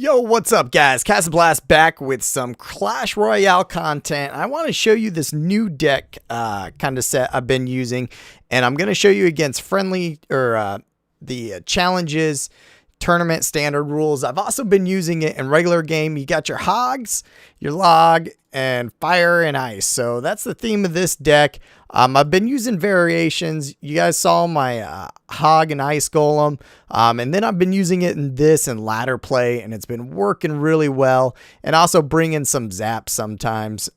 Yo, what's up guys? Blast back with some Clash Royale content. I want to show you this new deck kind of set I've been using, and I'm going to show you against friendly or the challenges, tournament standard rules. I've also been using it in regular game. You got your HOGs, your log, and fire and ice. So that's the theme of this deck. I've been using variations. You guys saw my hog and ice golem, and then I've been using it in this and ladder play, and it's been working really well. And also bring in some zaps sometimes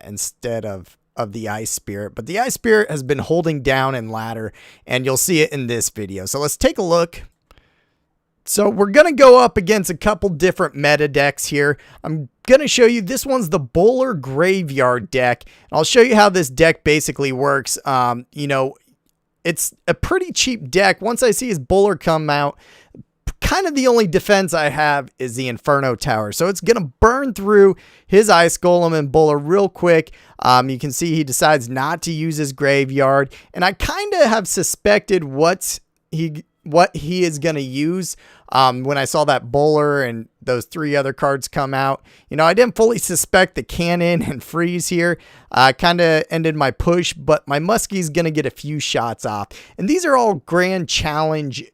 instead of the ice spirit. But the ice spirit has been holding down in ladder, and you'll see it in this video. So let's take a look. So we're going to go up against a couple different meta decks here. I'm going to show you, this one's the Bowler Graveyard deck. I'll show you how this deck basically works. You know, it's a pretty cheap deck. Once I see his Bowler come out, kind of the only defense I have is the Inferno Tower. So it's going to burn through his Ice Golem and Bowler real quick. You can see he decides not to use his Graveyard. And I kind of have suspected what he is going to use when I saw that Bowler and those three other cards come out. You know, I didn't fully suspect the cannon and freeze here. Kind of ended my push, but my Muskie's going to get a few shots off. And these are all grand challenge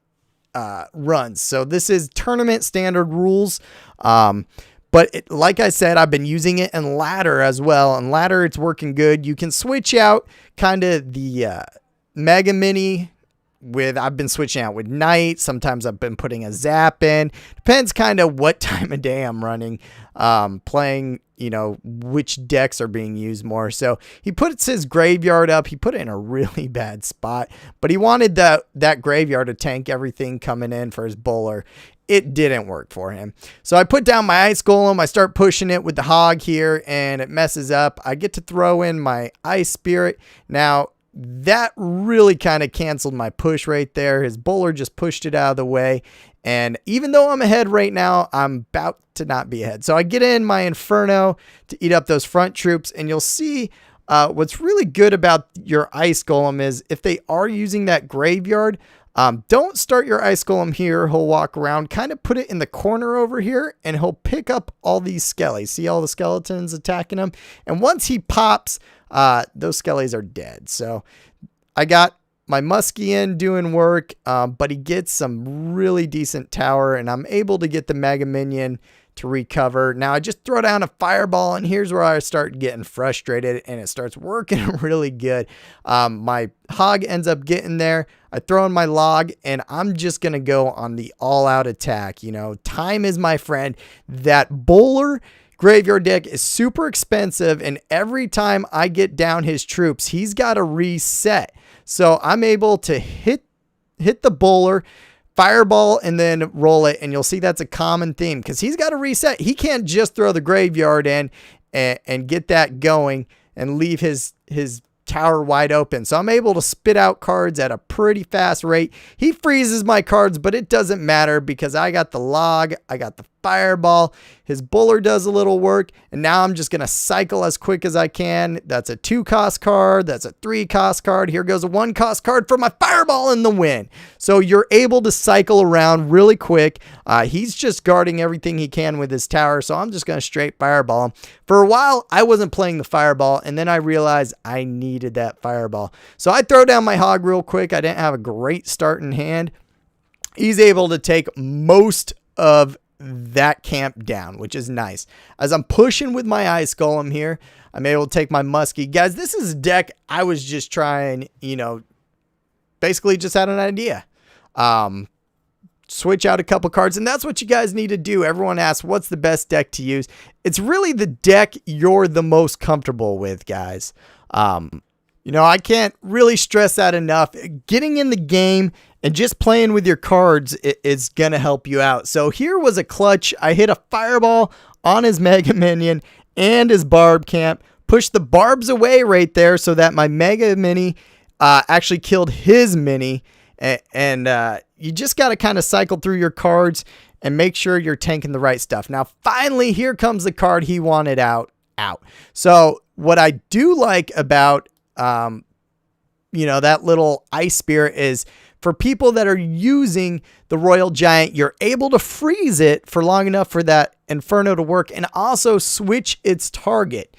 runs. So this is tournament standard rules. But like I said, I've been using it in ladder as well. In ladder, it's working good. You can switch out kind of the Mega Mini I've been switching out with Knight. Sometimes I've been putting a Zap in. Depends kind of what time of day I'm running, playing, you know, which decks are being used more. So he puts his Graveyard up. He put it in a really bad spot, but he wanted that Graveyard to tank everything coming in for his Bowler. It didn't work for him. So I put down my Ice Golem. I start pushing it with the Hog here, and it messes up. I get to throw in my Ice Spirit. Now, that really kind of canceled my push right there. His Bowler just pushed it out of the way. And even though I'm ahead right now, I'm about to not be ahead. So I get in my Inferno to eat up those front troops. And you'll see what's really good about your Ice Golem is if they are using that Graveyard, don't start your Ice Golem here. He'll walk around, kind of put it in the corner over here, and he'll pick up all these skellies. See all the skeletons attacking him? And once he pops, those skellies are dead. So I got my Muskie in doing work, but he gets some really decent tower, and I'm able to get the Mega Minion to recover. Now I just throw down a Fireball, and here's where I start getting frustrated, and it starts working really good. My Hog ends up getting there. I throw in my log, and I'm just going to go on the all-out attack. You know, time is my friend. That Bowler Graveyard deck is super expensive, and every time I get down his troops, he's got to reset. So I'm able to hit the Bowler, Fireball, and then roll it, and you'll see that's a common theme because he's got to reset. He can't just throw the Graveyard in and get that going and leave his tower wide open. So I'm able to spit out cards at a pretty fast rate. He freezes my cards, but it doesn't matter because I got the log, I got the Fireball, his Bowler does a little work, and now I'm just going to cycle as quick as I can. That's a 2-cost card. That's a 3-cost card. Here goes a 1-cost card for my Fireball in the win. So you're able to cycle around really quick. He's just guarding everything he can with his tower, so I'm just going to straight Fireball him. For a while, I wasn't playing the Fireball, and then I realized I needed that Fireball. So I throw down my Hog real quick. I didn't have a great start in hand. He's able to take most of that camp down, which is nice. As I'm pushing with my Ice Golem here, I'm able to take my Muskie. Guys, this is a deck I was just trying, you know, basically just had an idea. Switch out a couple cards, and that's what you guys need to do. Everyone asks, what's the best deck to use? It's really the deck you're the most comfortable with, guys. You know, I can't really stress that enough. Getting in the game and just playing with your cards is going to help you out. So here was a clutch. I hit a Fireball on his Mega Minion and his Barb Camp. Pushed the Barbs away right there so that my Mega Mini actually killed his Mini. And you just got to kind of cycle through your cards and make sure you're tanking the right stuff. Now, finally, here comes the card he wanted out. So what I do like about, you know, that little Ice Spirit is for people that are using the Royal Giant, you're able to freeze it for long enough for that Inferno to work and also switch its target.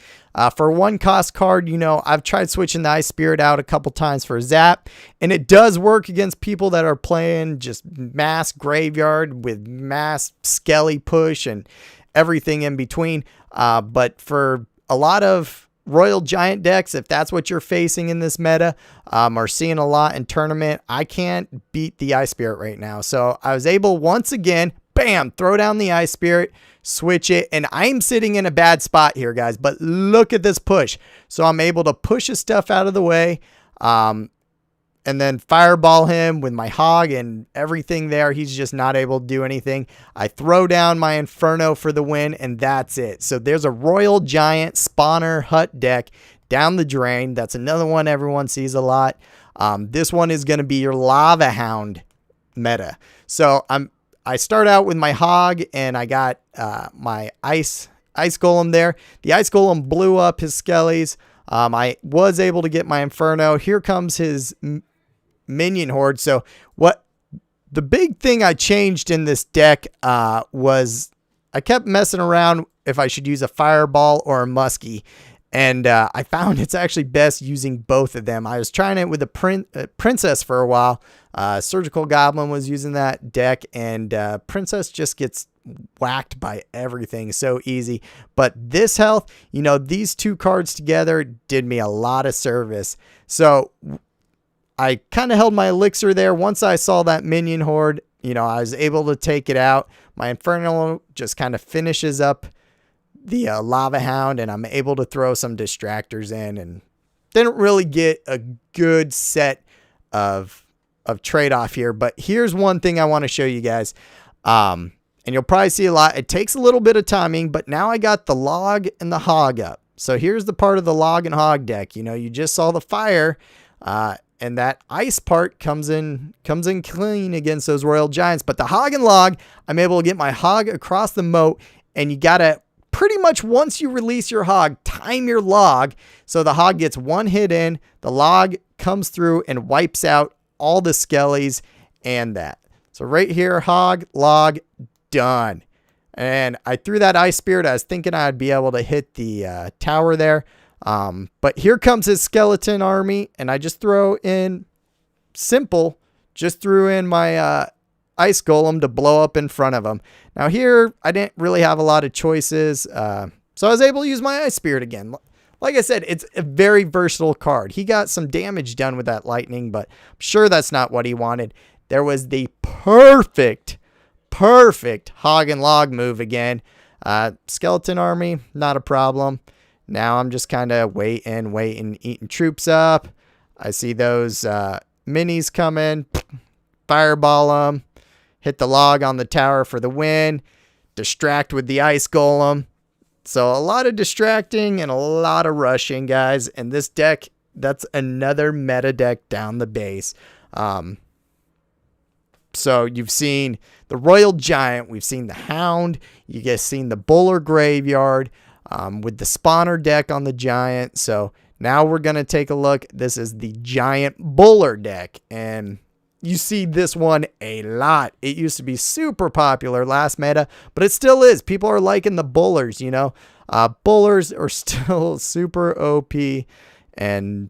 For one cost card, you know, I've tried switching the Ice Spirit out a couple times for Zap, and it does work against people that are playing just mass Graveyard with mass Skelly push and everything in between. But for a lot of Royal Giant decks, if that's what you're facing in this meta, or seeing a lot in tournament, I can't beat the Ice Spirit right now. So I was able once again, bam, throw down the Ice Spirit, switch it, and I'm sitting in a bad spot here, guys, but look at this push. So I'm able to push his stuff out of the way, and then fireball him with my HOG and everything there. He's just not able to do anything. I throw down my Inferno for the win, and that's it. So there's a Royal Giant spawner hut deck down the drain. That's another one everyone sees a lot. This one is going to be your Lava Hound meta. So I start out with my HOG, and I got my Ice Golem there. The Ice Golem blew up his Skellies. I was able to get my Inferno. Here comes his minion horde. So what the big thing I changed in this deck was I kept messing around if I should use a Fireball or a Muskie. And I found it's actually best using both of them. I was trying it with a Princess for a while. Surgical Goblin was using that deck, and Princess just gets whacked by everything so easy. But this health, you know, these two cards together did me a lot of service. So I kind of held my elixir there. Once I saw that minion horde, you know, I was able to take it out. My Inferno just kind of finishes up the Lava Hound, and I'm able to throw some distractors in, and didn't really get a good set of trade-off here. But here's one thing I want to show you guys, and you'll probably see a lot. It takes a little bit of timing, but now I got the log and the HOG up. So here's the part of the log and HOG deck. You know, you just saw the fire, and that ice part comes in clean against those Royal Giants. But the HOG and log, I'm able to get my HOG across the moat, and you gotta pretty much, once you release your HOG, time your log so the HOG gets one hit in, the log comes through and wipes out all the Skellies and that. So right here, HOG, log, done. And I threw that Ice Spirit. I was thinking I'd be able to hit the tower there. But here comes his skeleton army, and I just throw in simple, just threw in my Ice Golem to blow up in front of him. Now here, I didn't really have a lot of choices, so I was able to use my Ice Spirit again. Like I said, it's a very versatile card. He got some damage done with that lightning, but I'm sure that's not what he wanted. There was the perfect HOG and log move again. Skeleton army, not a problem. Now I'm just kind of waiting, eating troops up. I see those minis coming, fireball them. Hit the log on the tower for the win. Distract with the Ice Golem. So a lot of distracting and a lot of rushing, guys. And this deck, that's another meta deck down the base. So you've seen the Royal Giant. We've seen the Hound. You guys seen the Bowler Graveyard with the Spawner deck on the Giant. So now we're going to take a look. This is the Giant Bowler deck. And you see this one a lot. It used to be super popular last meta, but it still is. People are liking the bowlers, you know. Bowlers are still super OP, and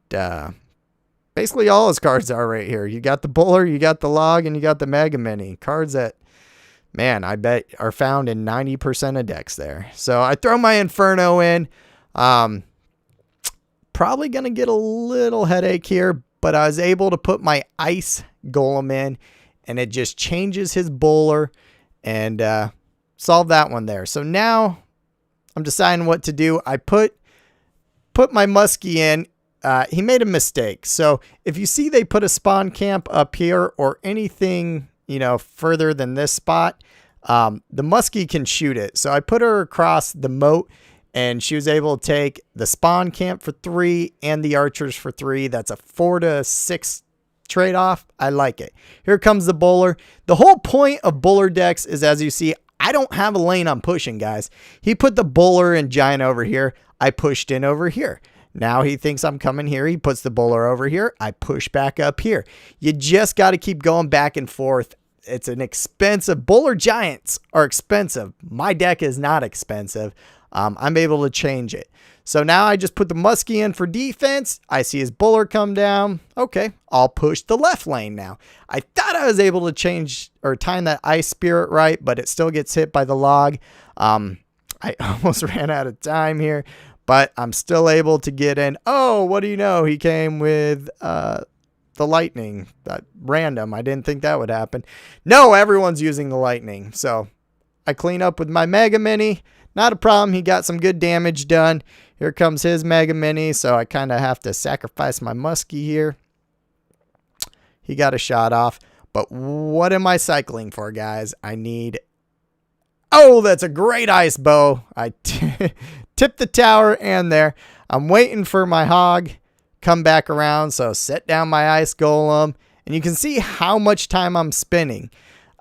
basically all his cards are right here. You got the bowler, you got the log, and you got the Mega Mini. Cards that, man, I bet are found in 90% of decks there. So I throw my Inferno in. Probably going to get a little headache here, but I was able to put my Ice Golem in, and it just changes his bowler and solve that one there. So now I'm deciding what to do. I put my Muskie in. He made a mistake. So if you see they put a spawn camp up here or anything, you know, further than this spot, the Muskie can shoot it. So I put her across the moat, and she was able to take the spawn camp for 3 and the archers for 3. That's a 4 to 6 trade-off. I like it. Here comes the bowler. The whole point of bowler decks is, as you see, I don't have a lane I'm pushing, guys. He put the bowler and giant over here. I pushed in over here. Now he thinks I'm coming here. He puts the bowler over here. I push back up here. You just got to keep going back and forth. It's an expensive. Bowler giants are expensive. My deck is not expensive. I'm able to change it. So now I just put the muskie in for defense. I see his bowler come down. Okay, I'll push the left lane now. I thought I was able to change or time that Ice Spirit right, but it still gets hit by the log. I almost ran out of time here, but I'm still able to get in. Oh, what do you know? He came with the lightning. Random. I didn't think that would happen. No, everyone's using the lightning. So I clean up with my Mega Mini. Not a problem. He got some good damage done. Here comes his Mega Mini, so I kind of have to sacrifice my muskie here. He got a shot off, but what am I cycling for, guys? I need... Oh, that's a great ice bow. I tipped the tower and there. I'm waiting for my hog come back around, so set down my ice golem, and you can see how much time I'm spinning.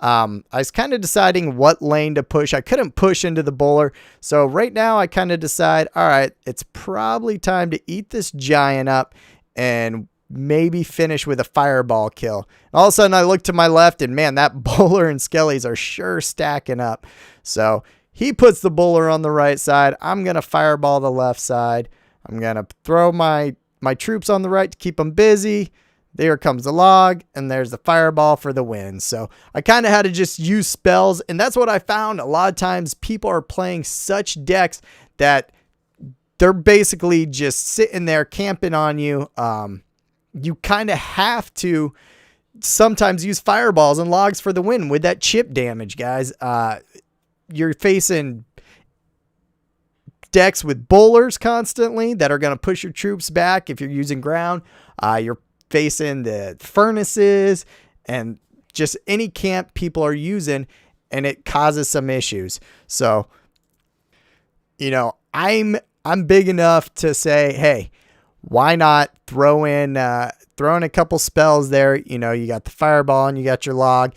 I was kind of deciding what lane to push. I couldn't push into the bowler. So right now I kind of decide, all right, it's probably time to eat this giant up and maybe finish with a fireball kill. And all of a sudden I look to my left and man, that bowler and skellies are sure stacking up. So he puts the bowler on the right side. I'm going to fireball the left side. I'm going to throw my troops on the right to keep them busy. There comes the log, and there's the fireball for the win. So I kind of had to just use spells, and that's what I found. A lot of times people are playing such decks that they're basically just sitting there camping on you. You kind of have to sometimes use fireballs and logs for the win with that chip damage, guys. You're facing decks with bowlers constantly that are going to push your troops back if you're using ground. You're facing the furnaces and just any camp people are using, and it causes some issues. So, you know, I'm big enough to say, hey, why not throw in a couple spells there? You know, you got the fireball and you got your log.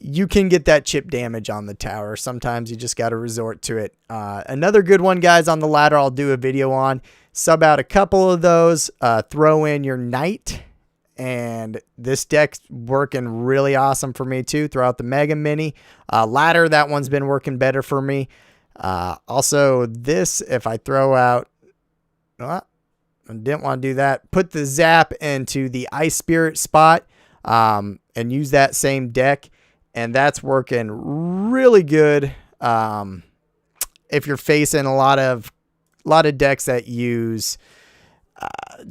You can get that chip damage on the tower. Sometimes you just got to resort to it. Another good one, guys, on the ladder I'll do a video on. Sub out a couple of those. Throw in your knight. And this deck's working really awesome for me too throughout the Mega Mini. Ladder, that one's been working better for me. Also, this, if I throw out... I didn't want to do that. Put the zap into the Ice Spirit spot and use that same deck. And that's working really good if you're facing a lot of decks that use...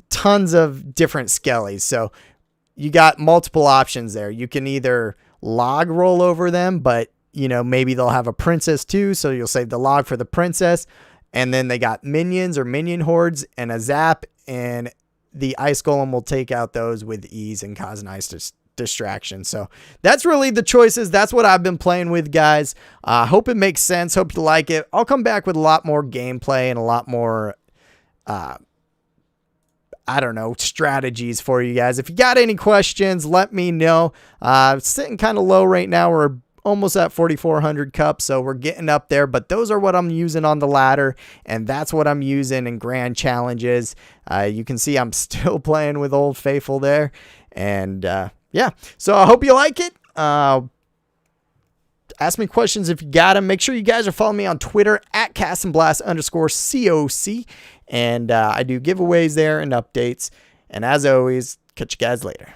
tons of different skellies. So you got multiple options there. You can either log roll over them, but you know, maybe they'll have a princess too. So you'll save the log for the princess. And then they got minions or minion hordes and a zap, and the ice golem will take out those with ease and cause an ice distraction. So that's really the choices. That's what I've been playing with, guys. Hope it makes sense. Hope you like it. I'll come back with a lot more gameplay and a lot more, I don't know, strategies for you guys. If you got any questions, let me know. Sitting kind of low right now. We're almost at 4,400 cups, so we're getting up there. But those are what I'm using on the ladder, and that's what I'm using in grand challenges. You can see I'm still playing with Old Faithful there. And yeah, so I hope you like it. Ask me questions if you got them. Make sure you guys are following me on Twitter at @CastandBlast_COC. And I do giveaways there and updates. And as always, catch you guys later.